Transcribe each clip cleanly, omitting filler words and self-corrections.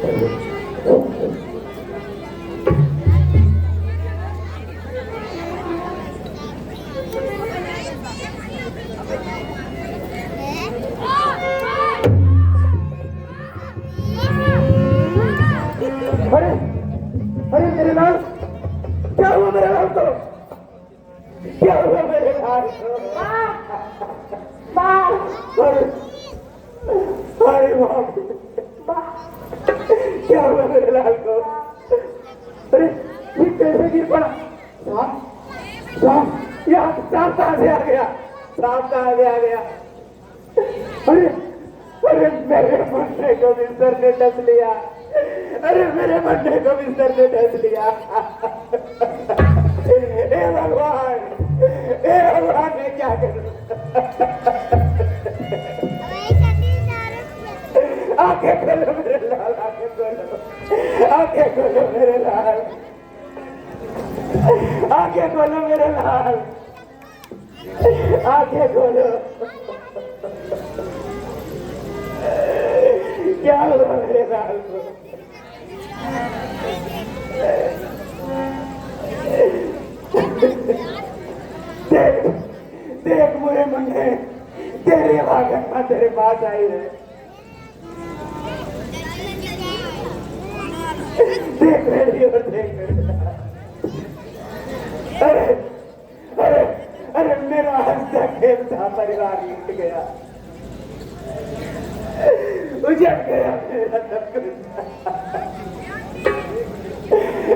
अरे अरे मेरे लाल, क्या हुआ मेरे लाल को? क्या हुआ मेरे लाल को? अरे अरे बाप रे, क्या हुआ मेरे लाल को? अरे ये कैसे गिर पड़ा? सांप सांप, यहाँ सांप कहाँ से आ गया? सांप कहाँ से आ गया? अरे अरे मेरे मुन्ने को बिस्तर ने डस लिया। अरे मेरे मुन्ने को बिस्तर ने डस लिया। हे भगवान, हे भगवान, मैं क्या करूं? आंखें खोलो मेरे लाल, आंखें खोलो, आंखें खोलो मेरे लाल, आंखें खोलो मेरे लाल, आंखें खोलो। क्या हुआ मेरे लाल को? देख देख मेरे मुन्ने, तेरी भागना तेरे पास आई है। देख मेरी और देख मेरे। अरे अरे अरे मेरा हंसता खेलता परिवार लूट गया, उजड़ गया मेरा सब कुछ।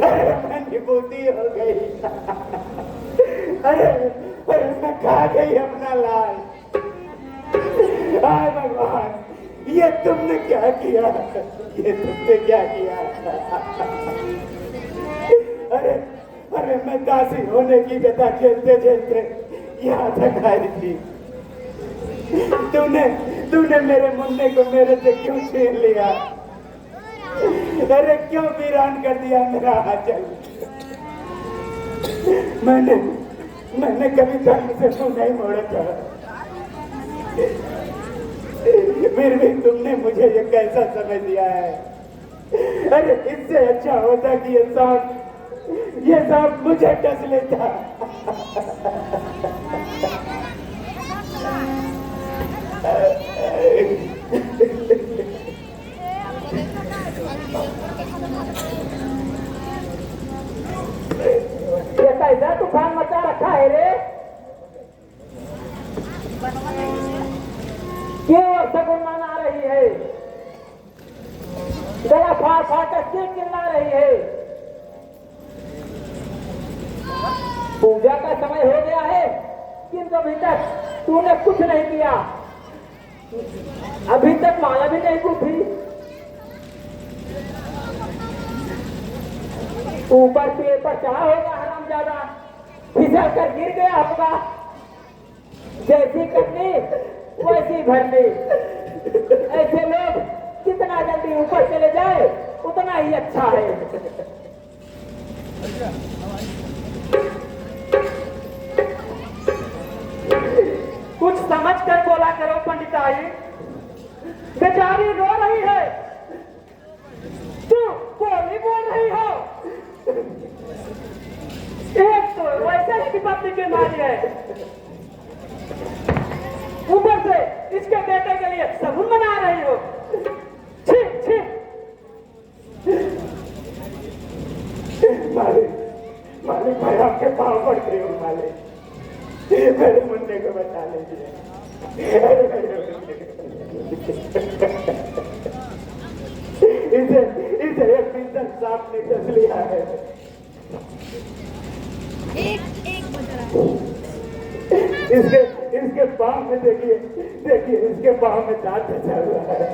अरे मैं निबूती हो गई। अरे अरे मैं खा गई अपना लाल। हाय भगवान, ये तुमने क्या किया? ये तुमने क्या किया? अरे अरे मैं दासी होने की कथा खेलते खेलते यहाँ तक आई थी। तूने तूने मेरे मुन्ने को मेरे से क्यों छीन लिया? अरे क्यों वीरान कर दिया मेरा आंचल? मैंने कभी धर्म से मुंह नहीं मोड़ा था, फिर भी तुमने मुझे ये कैसा समझ दिया है? अरे इससे अच्छा होता कि ये सांप मुझे डस लेता। ये कैसा तूफान मचा रखा है रे? क्यों सगुन मना रही है? गला फाड़ फाड़ कर क्यों चिल्ला रही है? पूजा का समय हो गया है, किंतु अभी तक तूने कुछ नहीं किया। अभी तक माला भी नहीं गूंथी। ऊपर पेड़ पर चढ़ा होगा हरामजादा, फिसल कर गिर गया होगा। जैसी कटनी वैसी भरनी। ऐसे लोग जितना जल्दी ऊपर चले जाए उतना ही अच्छा है। कुछ समझ कर बोला करो पंडिताई, बेचारी रो रही है, तू बोली बोल रही हो। एक तो वैसे ही विपत्ति के मारी है, ऊपर से इसके बेटे के लिए सबूत मना रही हो। छी छी। मालिक मालिक, मैं आपके पाँव पड़ गई हूँ मालिक, मेरे मुन्ने को बचा लीजिए। इसे एक भीतर सांप ने डस लिया है। एक बज रहा है। इसके पाँव में देखिए देखिए, इसके पाँव में दांत फंसा हुआ है।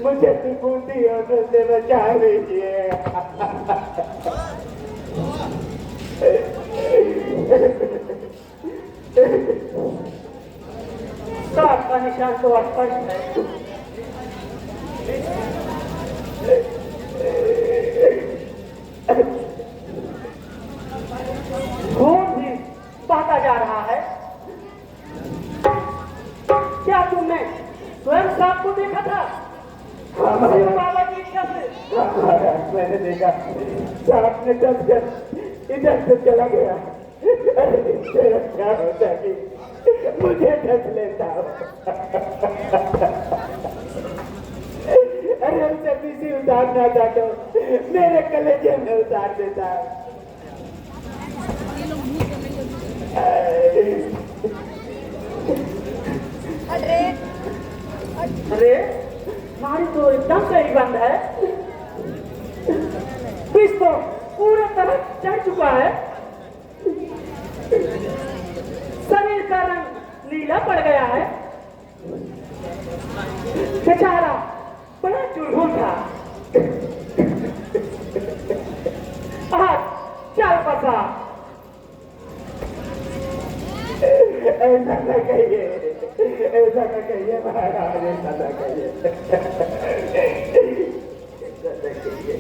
मुझे त्रिपुटी होने से बचा लीजिए। सांप का निशान तो स्पष्ट है। खून भी बहता जा रहा है। क्या तुमने सांप आया। बाबा जी कैसे? मैंने देखा सांप ने डस कर इधर से चला गया। अरे इससे अच्छा होता कि मुझे डस लेता। अरे उसे किसी उतारना था तो मेरे कलेजे में उतार देता। अरे अरे नाड़ी तो एकदम सही बंद है। पिस तो पूरे तरह चढ़ चुका है। शरीर का रंग नीला पड़ गया है। बेचारा बड़ा चुलबुल था। आज चल बसा। ऐसा न कहिए, ऐसा न कहिए महाराज, ऐसा न कहिए, ऐसा न कहिए।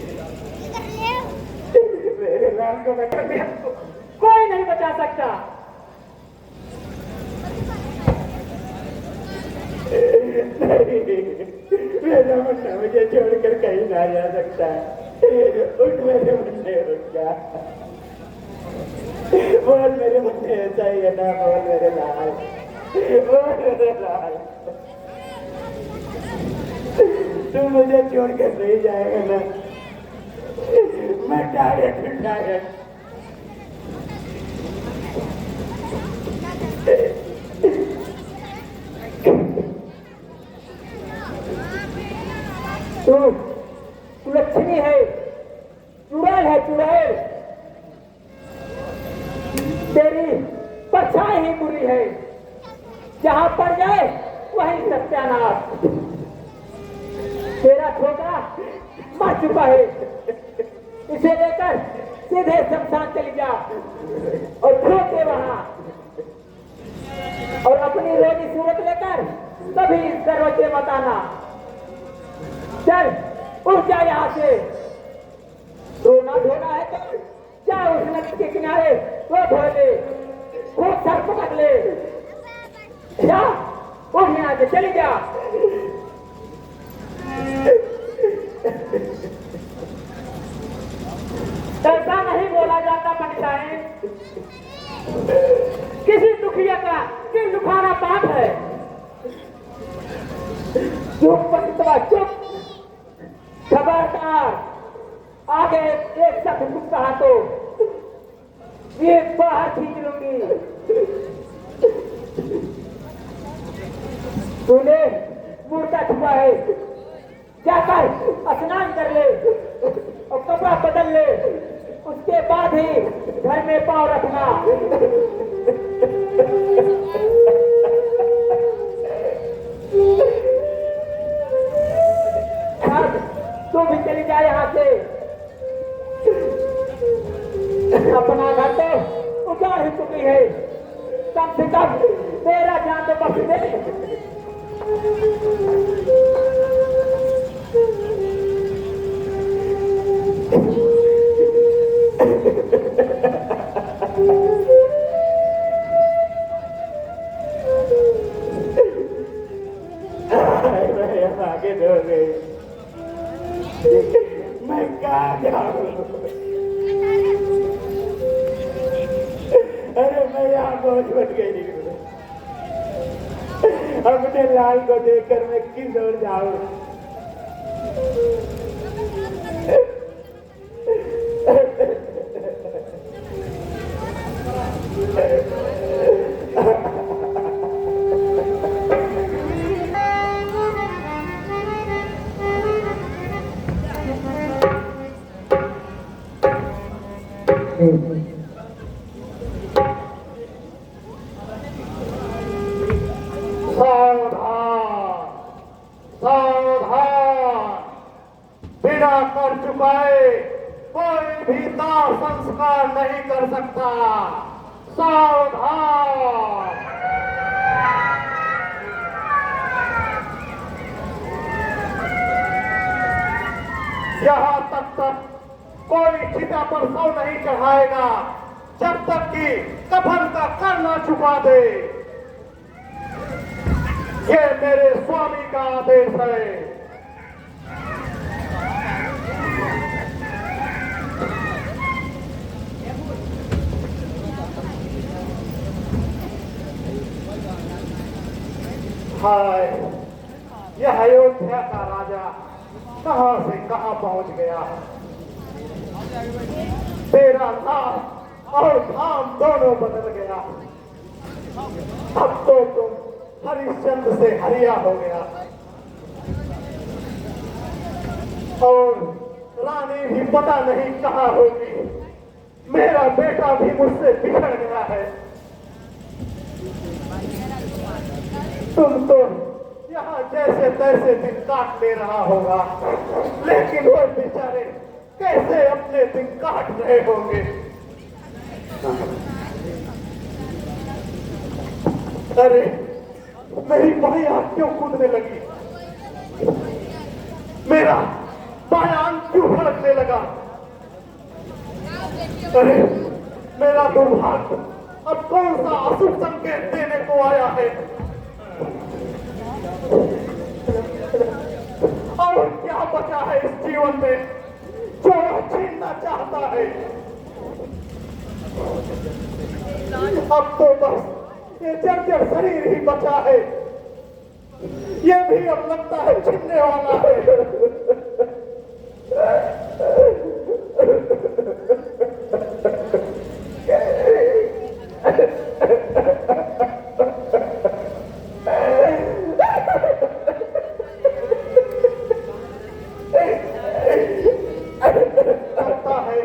मेरे लाल को बचा दिया। कोई नहीं बचा सकता। नहीं, मेरा मुन्ना मुझे छोड़कर कहीं ना जा सकता। उठ मेरे मुन्ने, उठ जा। बोल मेरे मुन्ने, ऐसा ही है ना? बोल मेरे लाल, बोल मेरे लाल, तू मुझे छोड़कर नहीं जाएगा ना? मैं डायरेक्ट डायरेक्ट तू लक्ष्मी है, चुड़ैल है, चुड़ैल। तेरी परछाई ही बुरी है। जहां पड़ जाए वहीं सत्यानाश। तेरा छोटा मर चुका है। इसे लेकर सीधे शमशान चली जा और फेंक दे वहां। और अपनी रोनी सूरत लेकर कभी इस दरवाजे मत आना। चल उठ जा यहाँ से। रोना धोना है तो जा उस नदी के किनारे वो धो ले, खूब सर पकड़ ले। जा उठ यहाँ से, चली जा। ऐसा नहीं बोला जाता पंडिताएं। किसी दुखिया का दिल दुखाना पाप है। चुप पंडितवा, चुप। खबरदार आगे एक शब्द कुछ कहा तो ये बाहर खींच लूंगी। तूने मूर्ता छुपा है, जाकर स्नान कर ले और कपड़ा बदल ले। उसके बाद ही घर में पाँव रखना। अब तू भी चली जा यहाँ से। अपना घर तो उजाड़ ही चुकी है। कम से कम मेरा जान तो बख्श दे। आगे दो गई, मैं कहाँ जाऊँ? अरे मैं यहाँ बहुत बच गई। अपने लाल को देखकर मैं किस ओर जाऊँ? सावधान, सावधान, बिना कर चुकाए कोई भी दाह संस्कार नहीं कर सकता। सावधान। यहाँ तक कोई चिता पर सौ नहीं चढ़ाएगा जब तक कि कफन का कर न चुका दे। ये मेरे स्वामी का आदेश है। हाय, यह अयोध्या का राजा कहां से कहां पहुंच गया। तेरा नाम और धाम दोनों बदल गया। अब तो तुम हरिश्चंद्र से हरिया हो गया और रानी भी पता नहीं कहां होगी। मेरा बेटा भी मुझसे बिछड़ गया है। तुम तो यहाँ जैसे तैसे दिन काट ले रहा होगा, लेकिन वो बेचारे कैसे अपने दिन काट रहे होंगे। अरे मेरी बाईं आंख क्यों कूदने लगी, मेरा बायां आंख क्यों फड़कने लगा। अरे मेरा दुर्भाग्य अब कौन सा अशुभ संकेत देने को आया है। और क्या बचा है इस जीवन में जो छीनना चाहता है। अब तो बस ये जर्जर शरीर ही बचा है, ये भी अब लगता है छिनने वाला है। लगता है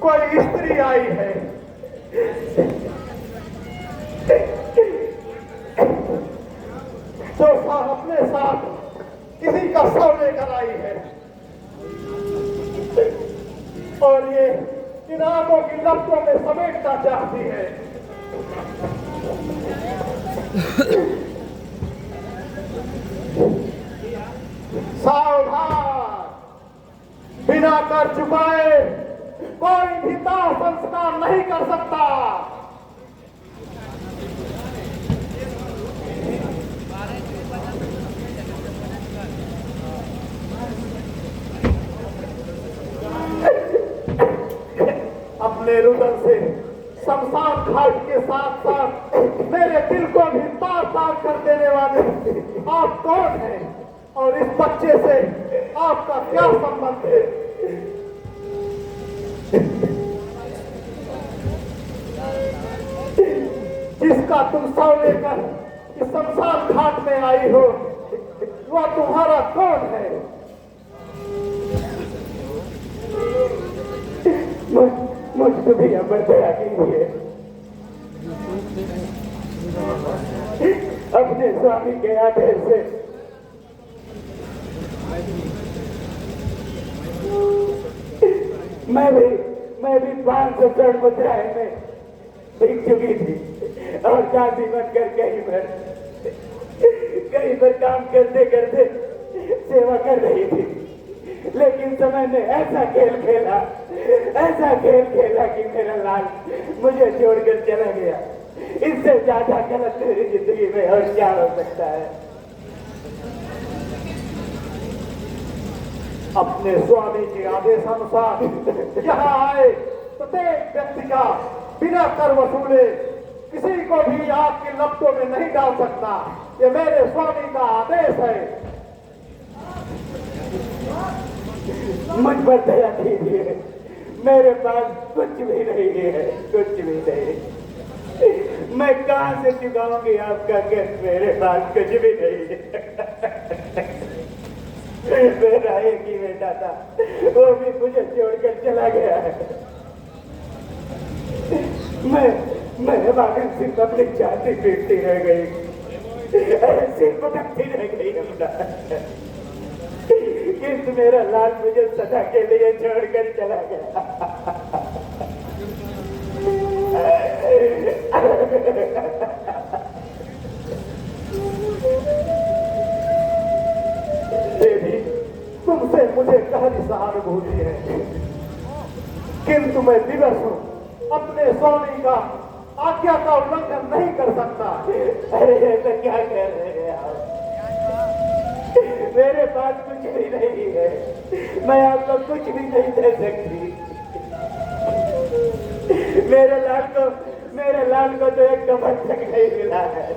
कोई स्त्री आई है। जो अपने साथ किसी का शव लेकर आई है और ये इन आंखों की लपटों में समेटना चाहती है। सावधान, बिना कर चुकाए कोई भी दाह संस्कार नहीं कर सकता। अपने रुदन से शमशान घाट के साथ साथ मेरे दिल को भी तार तार कर देने वाले आप कौन हैं और इस बच्चे से आपका क्या संबंध है। जिसका तुम शव लेकर इस शमशान घाट में आई हो वह तुम्हारा कौन है। मुझ भी अमर दया कीजिए, अपने स्वामी के आदेश से मैं भी 500 स्वर्ण मुद्राएं में बिक चुकी थी और काफी बनकर कहीं पर काम करते करते सेवा कर रही थी। लेकिन समय ने ऐसा खेल खेला कि मेरा लाल मुझे छोड़कर चला गया। इससे ज्यादा गलत मेरी जिंदगी में और क्या हो सकता है। अपने स्वामी के आदेश अनुसार यहाँ आए प्रत्येक व्यक्ति का बिना कर वसूले किसी को भी आपकी लपटों में नहीं डाल सकता। ये मेरे स्वामी का आदेश है। मुझ पर दया कीजिए, मेरे पास कुछ भी नहीं है, कुछ भी नहीं। मैं कहां से चुकाऊंगी आपका कर्ज, मेरे पास कुछ भी नहीं है। मेरा एक ही बेटा था, वो भी मुझे छोड़कर चला गया है। मैं बागन सिर्फ अपनी छाती पीटती रह गई, ऐसी पटकती रह गई अपना। किंतु मेरा लाल मुझे सदा के लिए छोड़कर चला गया। देवी, तुमसे मुझे गहरी सहानुभूति है, किंतु मैं दिवस हूं, अपने स्वामी का आज्ञा का उल्लंघन नहीं कर सकता। अरे तो क्या कह रहे हैं आप? मेरे पास कुछ भी नहीं है, मैं आपको कुछ भी नहीं दे सकती। मेरे लाल को तो एक कमर तक नहीं मिला है।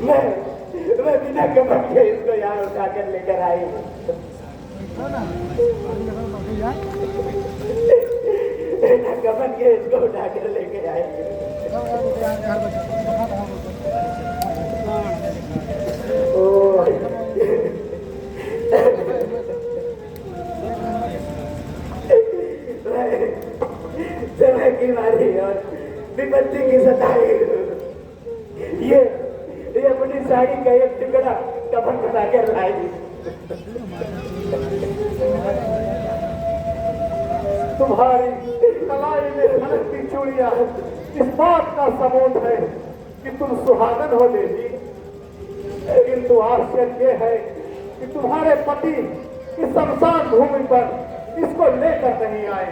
मैं बिना कपन के इसको यहाँ उठा कर लेकर आई हूँ। बिना कपन के इसको उठा कर लेकर आई हूँ। समय की मारी और विपत्ति की सताई, ये अपनी साड़ी का एक टुकड़ा कफन बना कर लाएगी। तुम्हारी कलाई में हलकती चूड़ियां इस बात का सबूत है कि तुम सुहागन हो देवी, किंतु आश्चर्य है कि तुम्हारे पति इस शमशान भूमि पर इसको लेकर नहीं आए।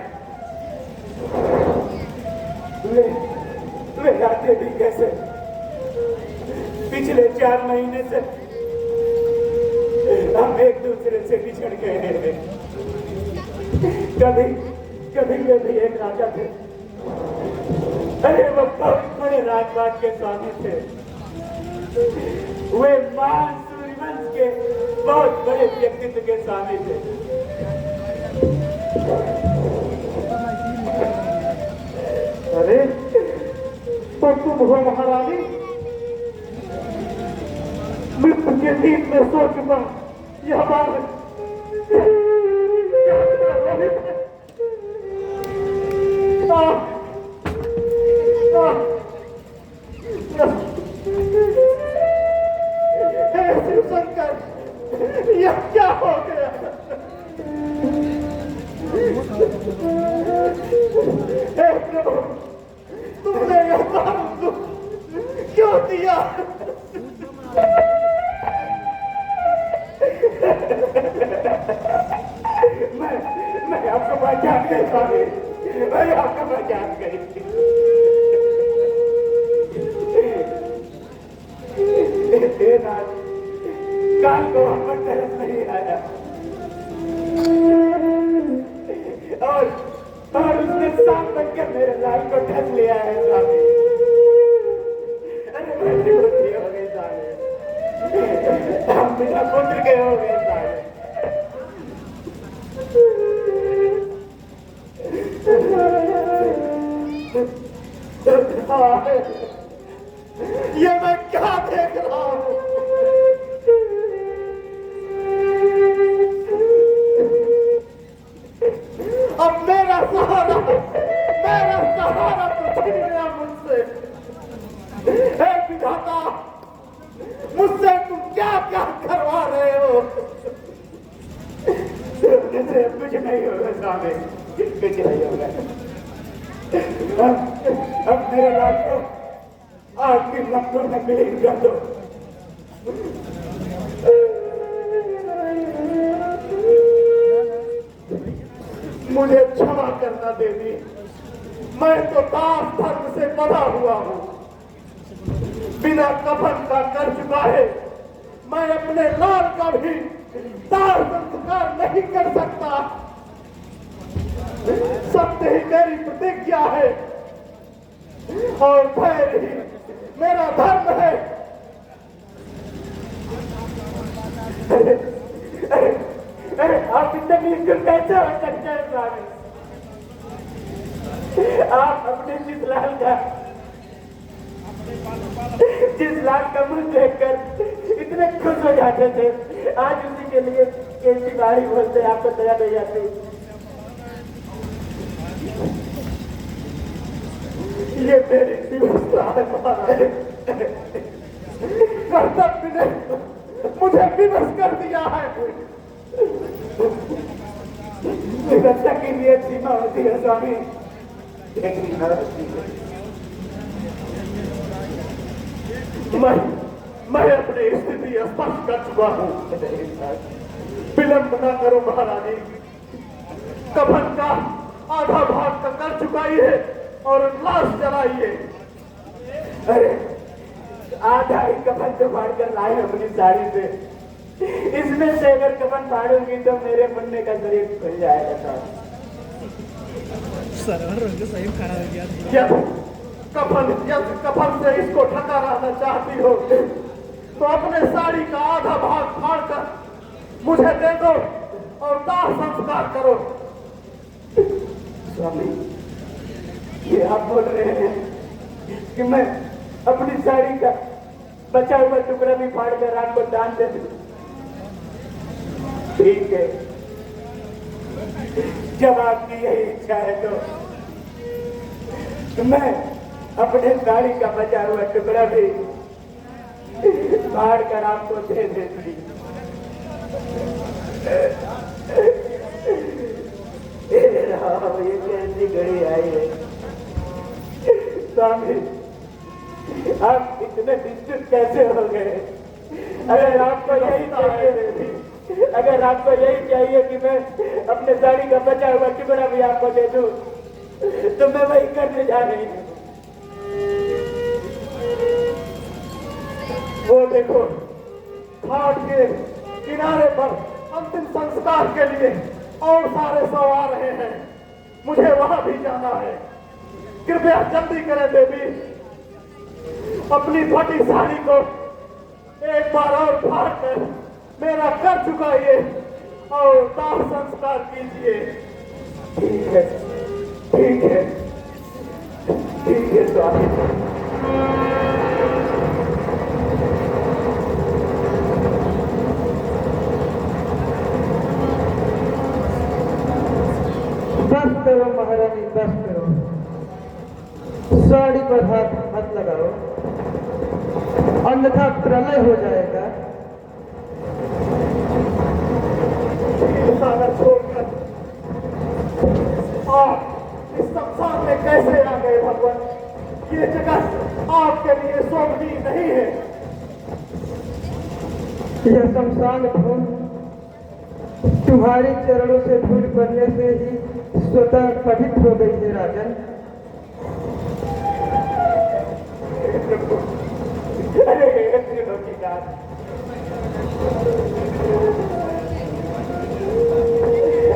ले जाते भी कैसे? पिछले 4 महीने से हम एक दूसरे से बिछड़ गए हैं। कभी एक राजा थे, अरे वो बहुत बड़े राजपाट के स्वामी थे। वे महान सूर्यवंश के बहुत बड़े व्यक्तित्व के स्वामी थे। अरे तो तुम हो महारानी? मृत्यु के नींद में सो चुका यह बात शिवशंकर, यह क्या हो गया? हे प्रभु, तुमने यह दारू क्यों दिया? मैं आपको पहचान गई स्वामी, मैं आपको पहचान गई। काल को हम पर तरस नहीं आया और उसने सांप बनकर मेरे लाल को ढक लिया है स्वामी। अरे मेरी बुद्धि हो गई स्वामी, हम बिना पुत्र के हो गए स्वामी। ये मैं क्या देख रहा हूँ? अब मेरा सहारा तो छीन गया मुझसे। हे विधाता, मुझसे तुम क्या क्या करवा रहे हो? से कुछ नहीं होगा स्वामी, कुछ नहीं होगा। अब मेरे लाल को आपकी लफ्जों में विलीन कर दो। मुझे क्षमा करना देवी, मैं तो दास धर्म से बधा हुआ हूँ। बिना कफन का कर चुका है, मैं अपने लाल का भी दाह संस्कार नहीं कर सकता। सत्य ही मेरी प्रतिज्ञा है और धैर्य ही मेरा धर्म है। अरे आप इतने निर्गुण कैसे हो सकते हैं स्वामी? आप अपने जिस लाल का मुंह देखकर इतने खुश हो जाते थे, आज उसी के लिए कैसी बारी बोलते आपको दया नहीं आती। ये मेरी व्यवस्था है महाराज, कर्तव्य ने मुझे विवश कर दिया है। व्यवस्था की भी एक सीमा होती है स्वामी, एक सीमा होती है। मैं अपनी स्थिति स्पष्ट कर चुका हूँ। विलंब न करो महारानी, कफन का आधा भाग तो कर चुका ही है और लाश जलाइए। अरे आधा ही कफन तो फाड़ कर लाए अपनी साड़ी से, इसमें से अगर कफन फाड़ूंगी तो मेरे मुन्ने का शरीर खुल जाएगा। सरवर रंग सही खड़ा हो गया। कफन से इसको ढका रहना चाहती हो तो अपने साड़ी का आधा भाग फाड़ कर मुझे दे दो और दाह संस्कार करो। स्वामी, ये आप बोल रहे हैं कि मैं अपनी साड़ी का बचा हुआ टुकड़ा भी फाड़ कर रात को दान दे दूं? ठीक है, जब आपकी यही इच्छा है तो मैं अपने साड़ी का बचा हुआ टुकड़ा भी फाड़ कर आपको दे देती। ये कैसी घड़ी आई है स्वामी, आप इतने निश्चित कैसे हो गए? अगर आपको यही चाहिए, अगर आपको यही चाहिए कि मैं अपने साड़ी का बचा हुआ टुकड़ा भी आपको दे दूं तो मैं वही करने जा रही हूँ। वो देखो, घाट के किनारे पर अंतिम संस्कार के लिए और सारे सौ आ रहे हैं। मुझे वहां भी जाना है। कृपया जल्दी करें देवी, अपनी फटी साड़ी को एक बार और फाड़ कर मेरा कर चुकाइए और दाह संस्कार कीजिए। ठीक है, ठीक है, ठीक है स्वामी। बस करो महारानी, बस करो। साड़ी पर हाथ मत लगाओ, अन्यथा प्रलय हो जाएगा। छोड़कर आप इस संसार में कैसे आ गए भगवान? ये जगह आपके लिए शोभनीय नहीं है। यह शमशान भूमि तुम्हारे चरणों से धूल पड़ने से ही स्वतः पवित्र हो गई है राजन। अरे तीनों की बात,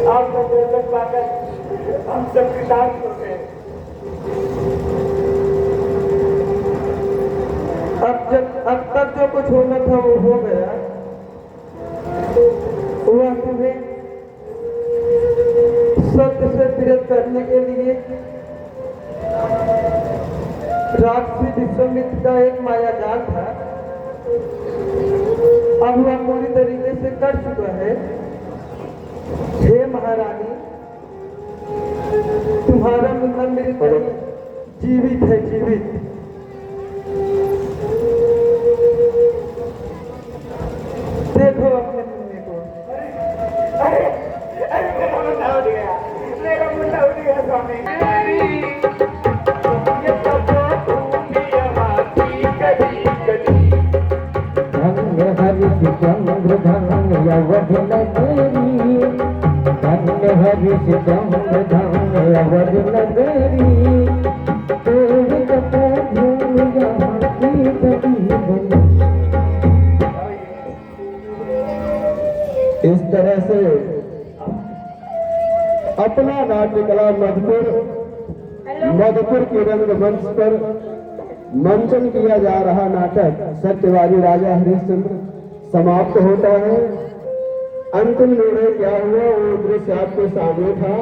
आपको दर्शन पाकर हम सब कृतार्थ हो गए। अब तक जो कुछ होना था वो हो गया। वह तुम्हें सत्य से विरत करने के लिए राक्षसी विश्वामित्र का एक मायाजाल था। अब वह पूरी तरीके से कर चुका है। हे महारानी, तुम्हारा मुन्ना मेरे कहीं जीवित है, जीवित। देखो अपने मुन्ने को। अरे अरे मेरा मुंडा उठ गया, मेरा मुंडा उठ गया स्वामी। ये सब भूमि हमारी कभी कभी धन्य हरिश्चंद्र धन्य अवध नगरी, धन्य हरिश्चंद्र धन्य अवध नगरी, तेरी कथा झूम यहाँ की कभी बनी। इस तरह से अपना नाट्य कला मधुपुर के रंगमंच पर मंचन किया जा रहा नाटक सत्यवादी राजा हरिश्चंद्र समाप्त होता है। अंतिम निर्णय क्या हुआ वो दृश्य आपके सामने था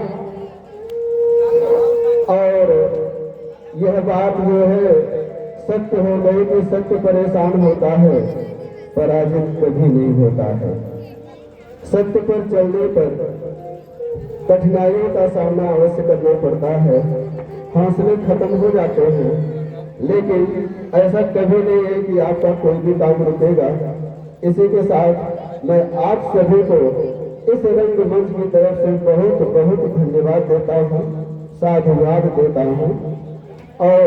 और यह बात जो है सत्य हो गई कि सत्य परेशान होता है, पराजित कभी नहीं होता है। सत्य पर चलने पर कठिनाइयों का सामना अवश्य करना पड़ता है, हौसले खत्म हो जाते हैं, लेकिन ऐसा कभी नहीं है कि आपका कोई भी काम रुकेगा। इसी के साथ मैं आप सभी को इस रंगमंच की तरफ से बहुत बहुत धन्यवाद देता हूँ, साधुवाद देता हूँ और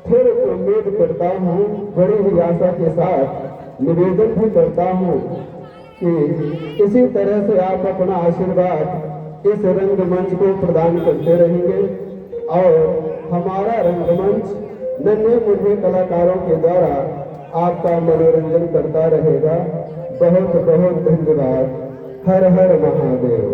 फिर उम्मीद करता हूँ, बड़ी ही आशा के साथ निवेदन भी करता हूँ कि इसी तरह से आप अपना आशीर्वाद इस रंगमंच को प्रदान करते रहेंगे और हमारा रंगमंच नन्हे मुन्ने कलाकारों के द्वारा आपका मनोरंजन करता रहेगा। बहुत बहुत धन्यवाद। हर हर महादेव।